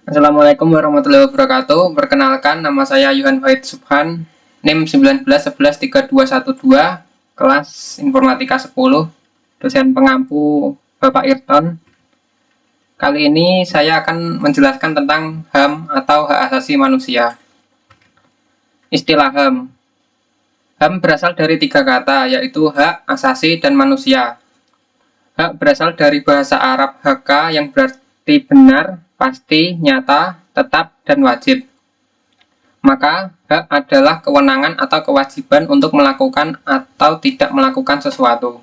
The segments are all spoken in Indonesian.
Assalamualaikum warahmatullahi wabarakatuh. Perkenalkan, nama saya Yohan Wahid Subhan, NIM 19113212, kelas Informatika 10, dosen pengampu Bapak Irton. Kali ini saya akan menjelaskan tentang HAM atau hak asasi manusia. Istilah HAM. HAM berasal dari tiga kata, yaitu hak, asasi, dan manusia. Hak berasal dari bahasa Arab haka yang berarti benar, pasti, nyata, tetap, dan wajib. Maka, hak adalah kewenangan atau kewajiban untuk melakukan atau tidak melakukan sesuatu.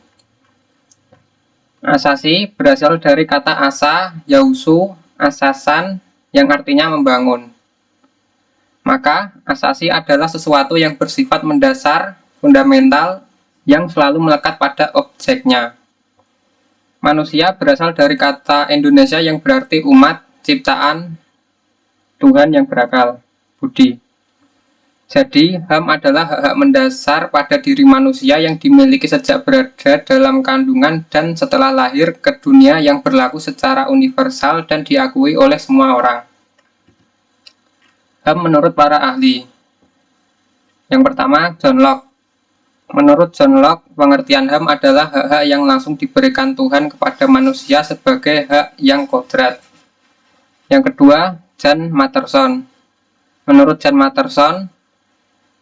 Asasi berasal dari kata asa, yausu, asasan, yang artinya membangun. Maka, asasi adalah sesuatu yang bersifat mendasar, fundamental, yang selalu melekat pada objeknya. Manusia berasal dari kata Indonesia yang berarti umat, ciptaan, Tuhan yang berakal, budi. Jadi, HAM adalah hak-hak mendasar pada diri manusia yang dimiliki sejak berada dalam kandungan dan setelah lahir ke dunia yang berlaku secara universal dan diakui oleh semua orang. HAM menurut para ahli. Yang pertama, John Locke. Menurut John Locke, pengertian HAM adalah hak-hak yang langsung diberikan Tuhan kepada manusia sebagai hak yang kodrat. Yang kedua, John Matterson. Menurut John Matterson,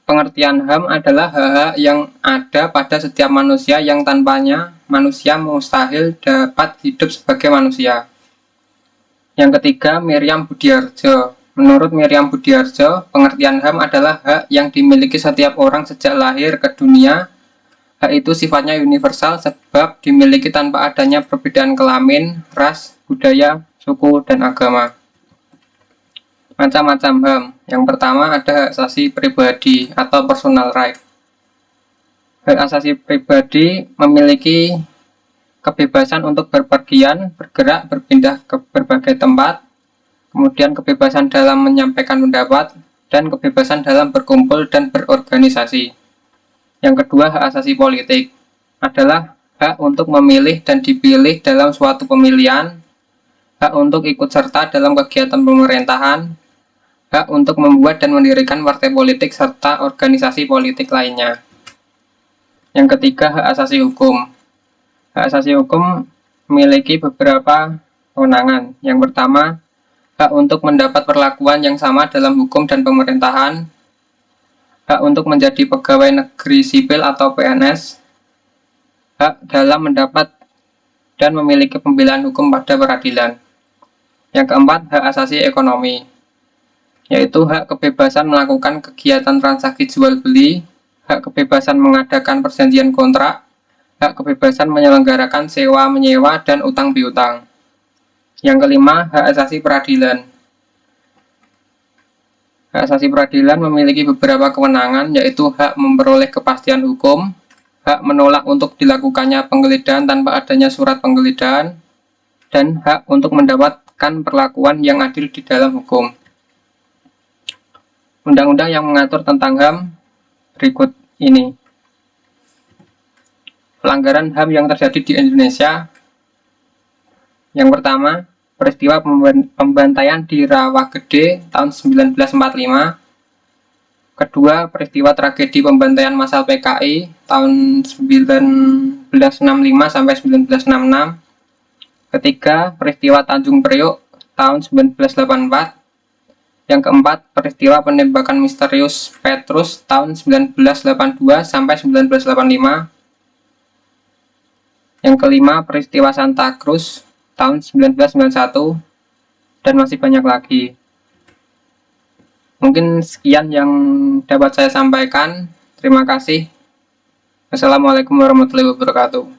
pengertian HAM adalah hak-hak yang ada pada setiap manusia yang tanpanya manusia mustahil dapat hidup sebagai manusia. Yang ketiga, Miriam Budiarjo. Menurut Miriam Budiarjo, pengertian HAM adalah hak yang dimiliki setiap orang sejak lahir ke dunia. Hak itu sifatnya universal sebab dimiliki tanpa adanya perbedaan kelamin, ras, budaya, suku, dan agama. Macam-macam HAM. Yang pertama ada hak asasi pribadi atau personal right. Hak asasi pribadi memiliki kebebasan untuk berpergian, bergerak, berpindah ke berbagai tempat, kemudian kebebasan dalam menyampaikan pendapat, dan kebebasan dalam berkumpul dan berorganisasi. Yang kedua, hak asasi politik adalah hak untuk memilih dan dipilih dalam suatu pemilihan, hak untuk ikut serta dalam kegiatan pemerintahan, hak untuk membuat dan mendirikan partai politik serta organisasi politik lainnya. Yang ketiga, hak asasi hukum. Hak asasi hukum memiliki beberapa kewenangan. Yang pertama, hak untuk mendapat perlakuan yang sama dalam hukum dan pemerintahan, hak untuk menjadi pegawai negeri sipil atau PNS, hak dalam mendapat dan memiliki pembelaan hukum pada peradilan. Yang keempat, hak asasi ekonomi, yaitu hak kebebasan melakukan kegiatan transaksi jual-beli, hak kebebasan mengadakan perjanjian kontrak, hak kebebasan menyelenggarakan sewa-menyewa dan utang piutang. Yang kelima, hak asasi peradilan. Hak asasi peradilan memiliki beberapa kewenangan, yaitu hak memperoleh kepastian hukum, hak menolak untuk dilakukannya penggeledahan tanpa adanya surat penggeledahan, dan hak untuk mendapatkan perlakuan yang adil di dalam hukum. Undang-undang yang mengatur tentang HAM berikut ini. Pelanggaran HAM yang terjadi di Indonesia. Yang pertama, peristiwa pembantaian di Rawagede tahun 1945. Kedua, peristiwa tragedi pembantaian massal PKI tahun 1965 sampai 1966. Ketiga, peristiwa Tanjung Priok tahun 1984. Yang keempat, peristiwa penembakan misterius Petrus tahun 1982 sampai 1985. Yang kelima, peristiwa Santa Cruz tahun 1991, dan masih banyak lagi. Mungkin sekian yang dapat saya sampaikan. Terima kasih. Wassalamualaikum warahmatullahi wabarakatuh.